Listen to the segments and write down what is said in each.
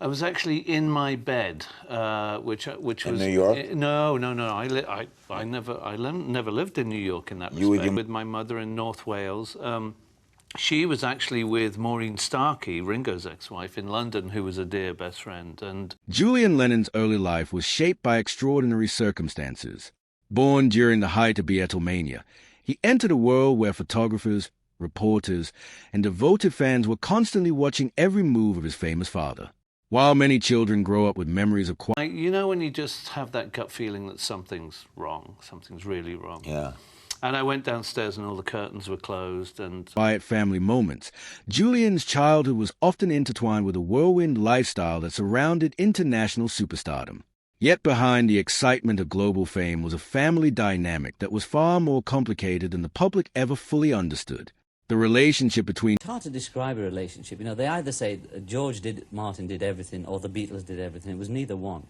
I was actually in my bed, which In was New York? no. I never lived in New York in that You with respect. your With my mother in North Wales. She was actually with Maureen Starkey, Ringo's ex-wife, in London, who was a dear best friend. And Julian Lennon's early life was shaped by extraordinary circumstances. Born during the height of Beatlemania, he entered a world where photographers, reporters, and devoted fans were constantly watching every move of his famous father. While many children grow up with memories of you know when you just have that gut feeling that something's wrong, something's really wrong. Yeah. And I went downstairs and all the curtains were closed and quiet family moments, Julian's childhood was often intertwined with a whirlwind lifestyle that surrounded international superstardom. Yet behind the excitement of global fame was a family dynamic that was far more complicated than the public ever fully understood. The relationship between It's hard to describe a relationship. They either say Martin did everything, or the Beatles did everything. It was neither one.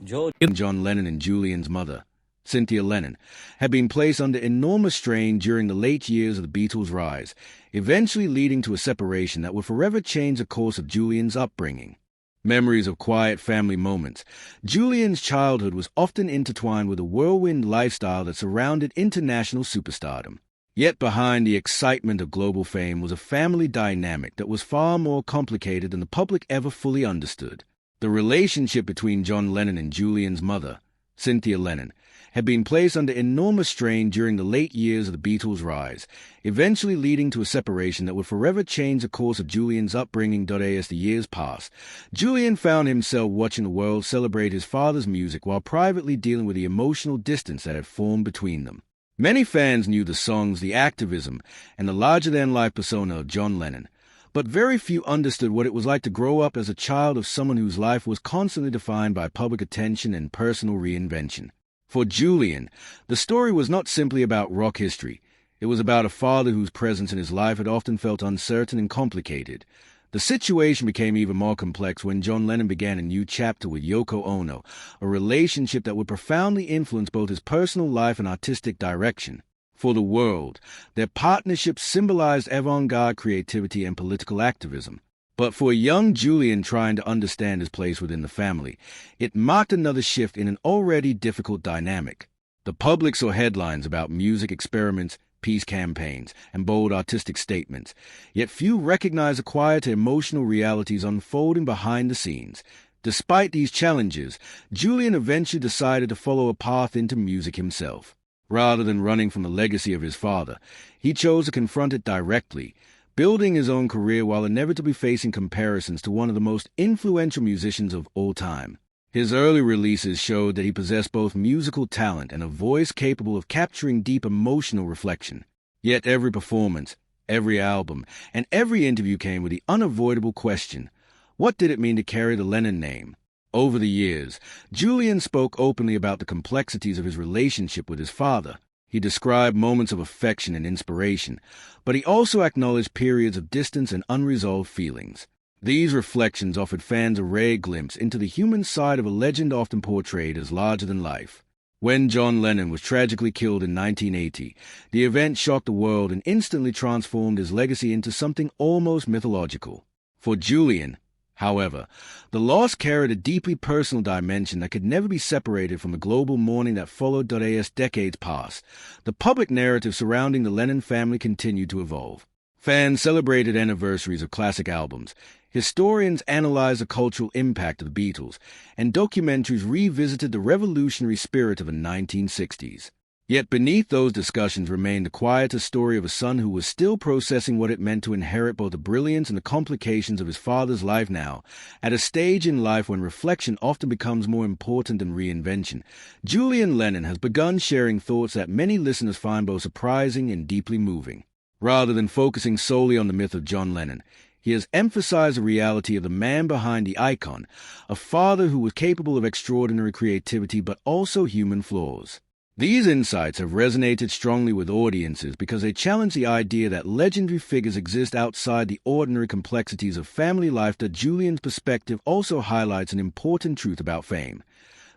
George and John Lennon and Julian's mother, Cynthia Lennon, had been placed under enormous strain during the late years of the Beatles' rise, eventually leading to a separation that would forever change the course of Julian's upbringing. Memories of quiet family moments. Julian's childhood was often intertwined with a whirlwind lifestyle that surrounded international superstardom. Yet behind the excitement of global fame was a family dynamic that was far more complicated than the public ever fully understood. The relationship between John Lennon and Julian's mother, Cynthia Lennon, had been placed under enormous strain during the late years of the Beatles' rise, eventually leading to a separation that would forever change the course of Julian's upbringing. As the years passed, Julian found himself watching the world celebrate his father's music while privately dealing with the emotional distance that had formed between them. Many fans knew the songs, the activism, and the larger-than-life persona of John Lennon, but very few understood what it was like to grow up as a child of someone whose life was constantly defined by public attention and personal reinvention. For Julian, the story was not simply about rock history. It was about a father whose presence in his life had often felt uncertain and complicated. The situation became even more complex when John Lennon began a new chapter with Yoko Ono, a relationship that would profoundly influence both his personal life and artistic direction. For the world, their partnership symbolized avant-garde creativity and political activism. But for a young Julian trying to understand his place within the family, it marked another shift in an already difficult dynamic. The public saw headlines about music experiments, peace campaigns, and bold artistic statements, yet few recognized the quieter emotional realities unfolding behind the scenes. Despite these challenges, Julian eventually decided to follow a path into music himself. Rather than running from the legacy of his father, he chose to confront it directly, building his own career while inevitably facing comparisons to one of the most influential musicians of all time. His early releases showed that he possessed both musical talent and a voice capable of capturing deep emotional reflection. Yet every performance, every album, and every interview came with the unavoidable question, what did it mean to carry the Lennon name? Over the years, Julian spoke openly about the complexities of his relationship with his father. He described moments of affection and inspiration, but he also acknowledged periods of distance and unresolved feelings. These reflections offered fans a rare glimpse into the human side of a legend often portrayed as larger than life. When John Lennon was tragically killed in 1980, the event shocked the world and instantly transformed his legacy into something almost mythological. For Julian, however, the loss carried a deeply personal dimension that could never be separated from the global mourning that followed. As decades passed, the public narrative surrounding the Lennon family continued to evolve. Fans celebrated anniversaries of classic albums, historians analyzed the cultural impact of the Beatles, and documentaries revisited the revolutionary spirit of the 1960s. Yet beneath those discussions remained the quieter story of a son who was still processing what it meant to inherit both the brilliance and the complications of his father's life now. At a stage in life when reflection often becomes more important than reinvention, Julian Lennon has begun sharing thoughts that many listeners find both surprising and deeply moving. Rather than focusing solely on the myth of John Lennon, he has emphasized the reality of the man behind the icon, a father who was capable of extraordinary creativity but also human flaws. These insights have resonated strongly with audiences because they challenge the idea that legendary figures exist outside the ordinary complexities of family life. That Julian's perspective also highlights an important truth about fame.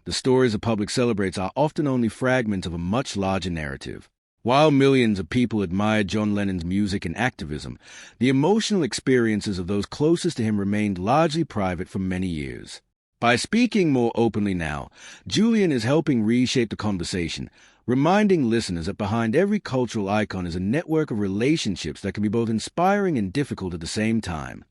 The stories the public celebrates are often only fragments of a much larger narrative. While millions of people admired John Lennon's music and activism, the emotional experiences of those closest to him remained largely private for many years. By speaking more openly now, Julian is helping reshape the conversation, reminding listeners that behind every cultural icon is a network of relationships that can be both inspiring and difficult at the same time.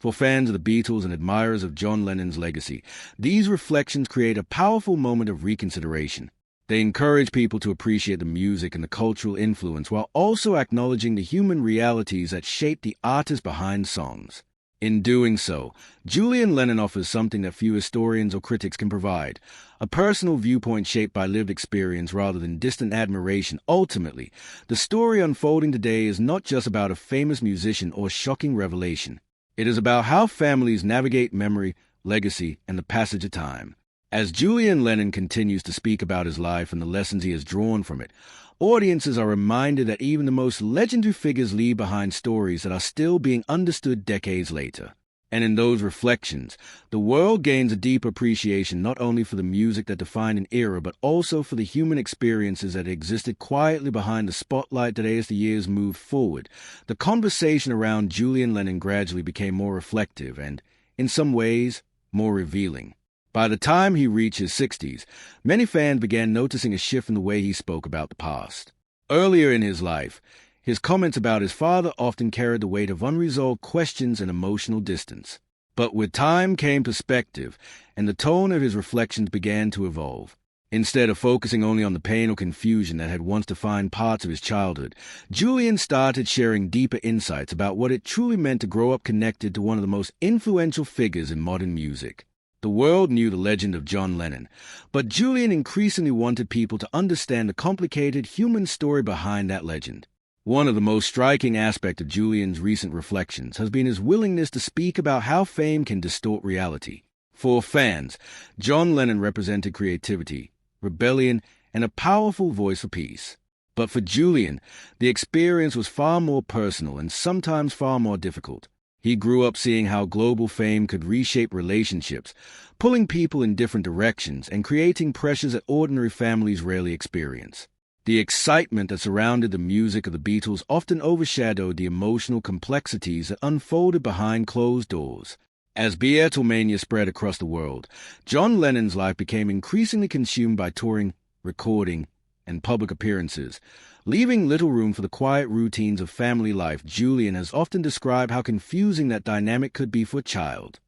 For fans of the Beatles and admirers of John Lennon's legacy, these reflections create a powerful moment of reconsideration. They encourage people to appreciate the music and the cultural influence while also acknowledging the human realities that shape the artists behind songs. In doing so, Julian Lennon offers something that few historians or critics can provide, a personal viewpoint shaped by lived experience rather than distant admiration. Ultimately, the story unfolding today is not just about a famous musician or shocking revelation. It is about how families navigate memory, legacy, and the passage of time. As Julian Lennon continues to speak about his life and the lessons he has drawn from it, audiences are reminded that even the most legendary figures leave behind stories that are still being understood decades later. And in those reflections, the world gains a deep appreciation not only for the music that defined an era, but also for the human experiences that existed quietly behind the spotlight that as the years moved forward. The conversation around Julian Lennon gradually became more reflective and, in some ways, more revealing. By the time he reached his 60s, many fans began noticing a shift in the way he spoke about the past. Earlier in his life, his comments about his father often carried the weight of unresolved questions and emotional distance. But with time came perspective, and the tone of his reflections began to evolve. Instead of focusing only on the pain or confusion that had once defined parts of his childhood, Julian started sharing deeper insights about what it truly meant to grow up connected to one of the most influential figures in modern music. The world knew the legend of John Lennon, but Julian increasingly wanted people to understand the complicated human story behind that legend. One of the most striking aspects of Julian's recent reflections has been his willingness to speak about how fame can distort reality. For fans, John Lennon represented creativity, rebellion, and a powerful voice for peace. But for Julian, the experience was far more personal and sometimes far more difficult. He grew up seeing how global fame could reshape relationships, pulling people in different directions and creating pressures that ordinary families rarely experience. The excitement that surrounded the music of the Beatles often overshadowed the emotional complexities that unfolded behind closed doors. As Beatlemania spread across the world, John Lennon's life became increasingly consumed by touring, recording, and public appearances. Leaving little room for the quiet routines of family life, Julian has often described how confusing that dynamic could be for a child.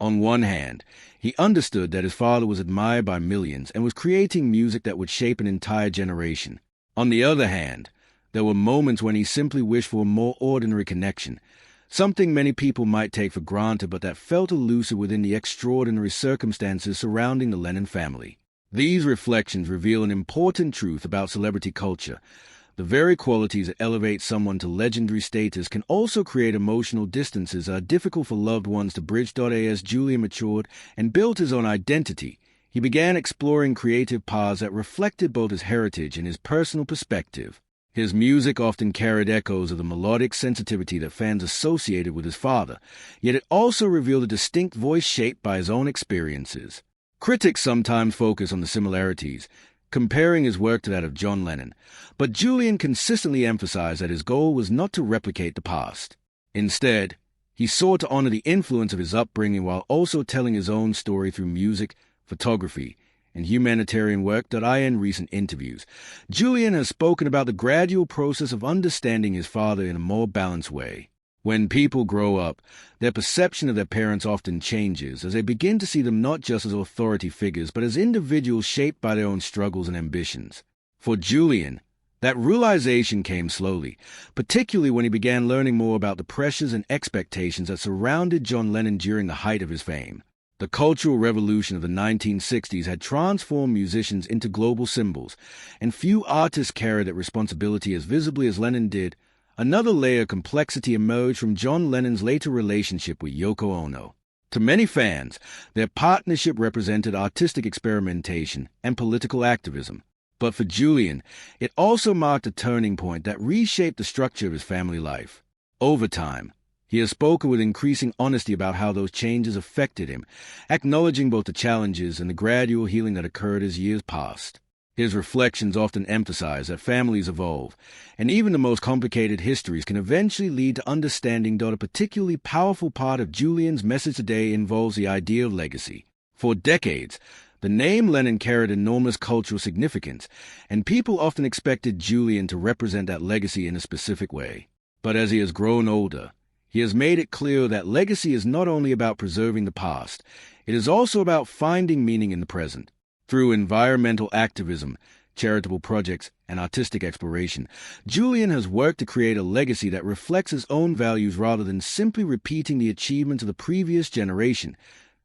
On one hand, he understood that his father was admired by millions and was creating music that would shape an entire generation. On the other hand, there were moments when he simply wished for a more ordinary connection, something many people might take for granted but that felt elusive within the extraordinary circumstances surrounding the Lennon family. These reflections reveal an important truth about celebrity culture. The very qualities that elevate someone to legendary status can also create emotional distances that are difficult for loved ones to bridge. As Julian matured and built his own identity, he began exploring creative paths that reflected both his heritage and his personal perspective. His music often carried echoes of the melodic sensitivity that fans associated with his father, yet it also revealed a distinct voice shaped by his own experiences. Critics sometimes focus on the similarities, comparing his work to that of John Lennon, but Julian consistently emphasized that his goal was not to replicate the past. Instead, he sought to honor the influence of his upbringing while also telling his own story through music, photography, and humanitarian work. In recent interviews, Julian has spoken about the gradual process of understanding his father in a more balanced way. When people grow up, their perception of their parents often changes as they begin to see them not just as authority figures, but as individuals shaped by their own struggles and ambitions. For Julian, that realization came slowly, particularly when he began learning more about the pressures and expectations that surrounded John Lennon during the height of his fame. The Cultural Revolution of the 1960s had transformed musicians into global symbols, and few artists carried that responsibility as visibly as Lennon did. Another layer of complexity emerged from John Lennon's later relationship with Yoko Ono. To many fans, their partnership represented artistic experimentation and political activism. But for Julian, it also marked a turning point that reshaped the structure of his family life. Over time, he has spoken with increasing honesty about how those changes affected him, acknowledging both the challenges and the gradual healing that occurred as years passed. His reflections often emphasize that families evolve, and even the most complicated histories can eventually lead to understanding that a particularly powerful part of Julian's message today involves the idea of legacy. For decades, the name Lennon carried enormous cultural significance, and people often expected Julian to represent that legacy in a specific way. But as he has grown older, he has made it clear that legacy is not only about preserving the past, it is also about finding meaning in the present. Through environmental activism, charitable projects, and artistic exploration, Julian has worked to create a legacy that reflects his own values rather than simply repeating the achievements of the previous generation.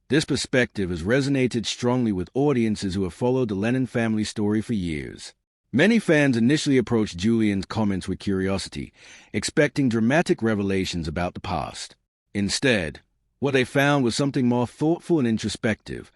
This perspective has resonated strongly with audiences who have followed the Lennon family story for years. Many fans initially approached Julian's comments with curiosity, expecting dramatic revelations about the past. Instead, what they found was something more thoughtful and introspective,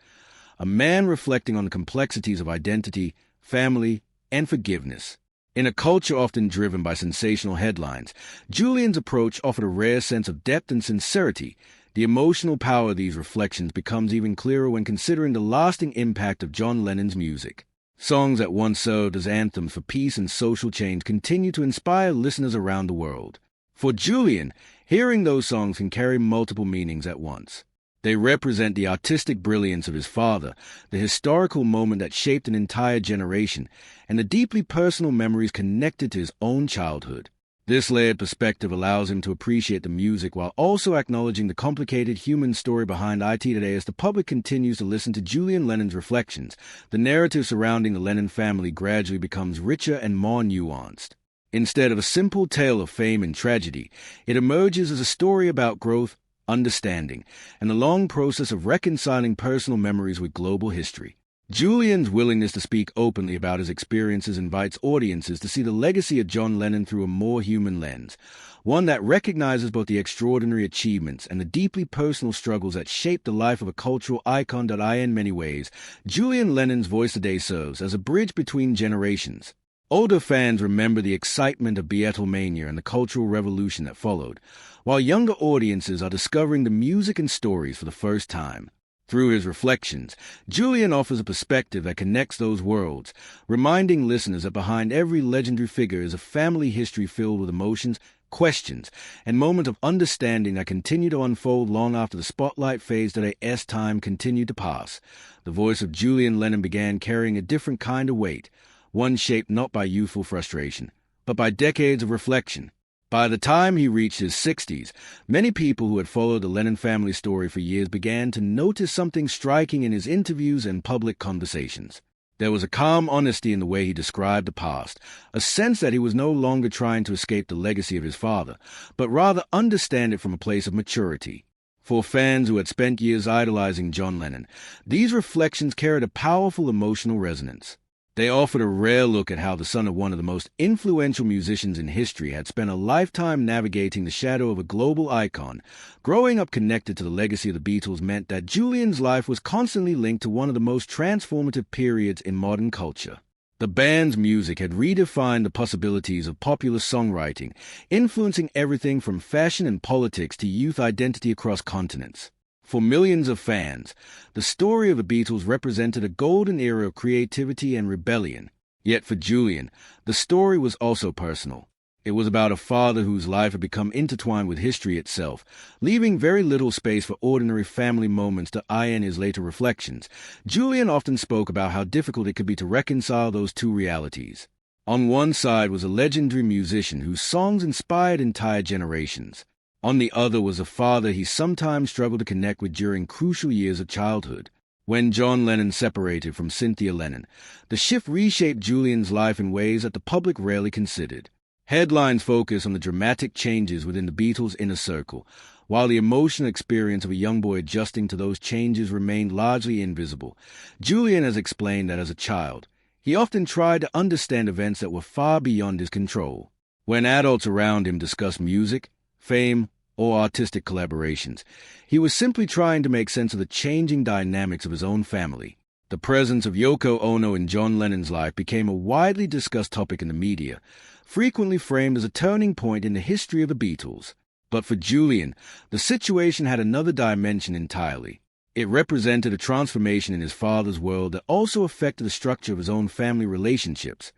a man reflecting on the complexities of identity, family, and forgiveness. In a culture often driven by sensational headlines, Julian's approach offered a rare sense of depth and sincerity. The emotional power of these reflections becomes even clearer when considering the lasting impact of John Lennon's music. Songs that once served as anthems for peace and social change continue to inspire listeners around the world. For Julian, hearing those songs can carry multiple meanings at once. They represent the artistic brilliance of his father, the historical moment that shaped an entire generation, and the deeply personal memories connected to his own childhood. This layered perspective allows him to appreciate the music while also acknowledging the complicated human story behind it today. As the public continues to listen to Julian Lennon's reflections, the narrative surrounding the Lennon family gradually becomes richer and more nuanced. Instead of a simple tale of fame and tragedy, it emerges as a story about growth, understanding, and the long process of reconciling personal memories with global history. Julian's willingness to speak openly about his experiences invites audiences to see the legacy of John Lennon through a more human lens, one that recognizes both the extraordinary achievements and the deeply personal struggles that shaped the life of a cultural icon. In many ways, Julian Lennon's voice today serves as a bridge between generations. Older fans remember the excitement of Beatlemania and the cultural revolution that followed, while younger audiences are discovering the music and stories for the first time. Through his reflections, Julian offers a perspective that connects those worlds, reminding listeners that behind every legendary figure is a family history filled with emotions, questions, and moments of understanding that continue to unfold long after the spotlight fades as time continued to pass. The voice of Julian Lennon began carrying a different kind of weight, one shaped not by youthful frustration, but by decades of reflection. By the time he reached his 60s, many people who had followed the Lennon family story for years began to notice something striking in his interviews and public conversations. There was a calm honesty in the way he described the past, a sense that he was no longer trying to escape the legacy of his father, but rather understand it from a place of maturity. For fans who had spent years idolizing John Lennon, these reflections carried a powerful emotional resonance. They offered a rare look at how the son of one of the most influential musicians in history had spent a lifetime navigating the shadow of a global icon. Growing up connected to the legacy of the Beatles meant that Julian's life was constantly linked to one of the most transformative periods in modern culture. The band's music had redefined the possibilities of popular songwriting, influencing everything from fashion and politics to youth identity across continents. For millions of fans, the story of the Beatles represented a golden era of creativity and rebellion. Yet for Julian, the story was also personal. It was about a father whose life had become intertwined with history itself, leaving very little space for ordinary family moments. In his later reflections, Julian often spoke about how difficult it could be to reconcile those two realities. On one side was a legendary musician whose songs inspired entire generations. On the other was a father he sometimes struggled to connect with during crucial years of childhood. When John Lennon separated from Cynthia Lennon, the shift reshaped Julian's life in ways that the public rarely considered. Headlines focus on the dramatic changes within the Beatles' inner circle, while the emotional experience of a young boy adjusting to those changes remained largely invisible. Julian has explained that as a child, he often tried to understand events that were far beyond his control. When adults around him discussed music, fame, or artistic collaborations, he was simply trying to make sense of the changing dynamics of his own family. The presence of Yoko Ono in John Lennon's life became a widely discussed topic in the media, frequently framed as a turning point in the history of the Beatles. But for Julian, the situation had another dimension entirely. It represented a transformation in his father's world that also affected the structure of his own family relationships.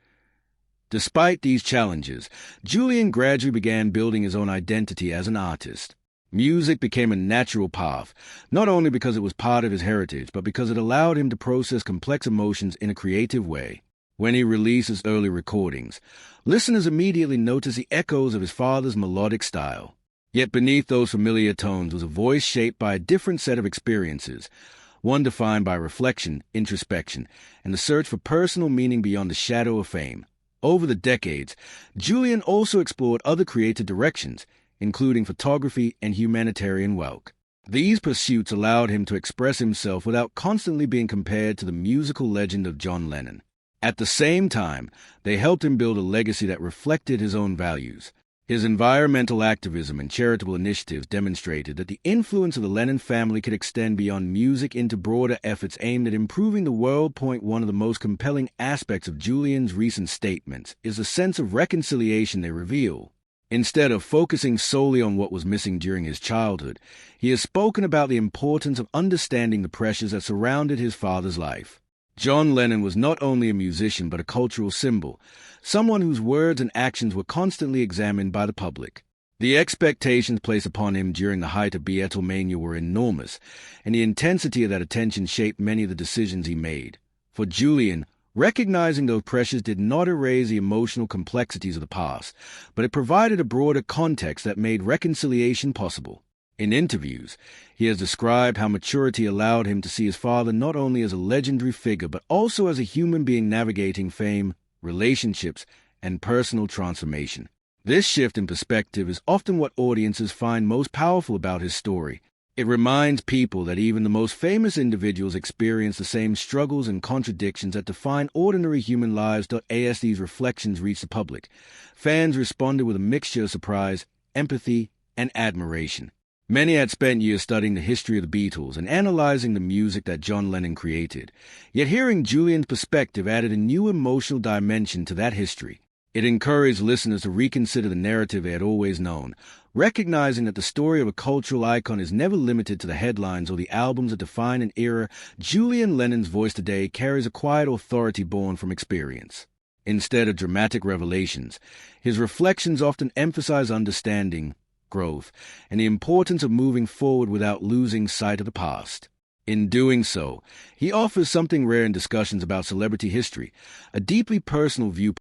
Despite these challenges, Julian gradually began building his own identity as an artist. Music became a natural path, not only because it was part of his heritage, but because it allowed him to process complex emotions in a creative way. When he released his early recordings, listeners immediately noticed the echoes of his father's melodic style. Yet beneath those familiar tones was a voice shaped by a different set of experiences, one defined by reflection, introspection, and the search for personal meaning beyond the shadow of fame. Over the decades, Julian also explored other creative directions, including photography and humanitarian work. These pursuits allowed him to express himself without constantly being compared to the musical legend of John Lennon. At the same time, they helped him build a legacy that reflected his own values. His environmental activism and charitable initiatives demonstrated that the influence of the Lennon family could extend beyond music into broader efforts aimed at improving the world. One of the most compelling aspects of Julian's recent statements is the sense of reconciliation they reveal. Instead of focusing solely on what was missing during his childhood, he has spoken about the importance of understanding the pressures that surrounded his father's life. John Lennon was not only a musician but a cultural symbol, someone whose words and actions were constantly examined by the public. The expectations placed upon him during the height of Beatlemania were enormous, and the intensity of that attention shaped many of the decisions he made. For Julian, recognizing those pressures did not erase the emotional complexities of the past, but it provided a broader context that made reconciliation possible. In interviews, he has described how maturity allowed him to see his father not only as a legendary figure but also as a human being navigating fame, relationships, and personal transformation. This shift in perspective is often what audiences find most powerful about his story. It reminds people that even the most famous individuals experience the same struggles and contradictions that define ordinary human lives. As these reflections reached the public, fans responded with a mixture of surprise, empathy, and admiration. Many had spent years studying the history of the Beatles and analyzing the music that John Lennon created. Yet hearing Julian's perspective added a new emotional dimension to that history. It encouraged listeners to reconsider the narrative they had always known, recognizing that the story of a cultural icon is never limited to the headlines or the albums that define an era. Julian Lennon's voice today carries a quiet authority born from experience. Instead of dramatic revelations, his reflections often emphasize understanding, growth, and the importance of moving forward without losing sight of the past. In doing so, he offers something rare in discussions about celebrity history, a deeply personal viewpoint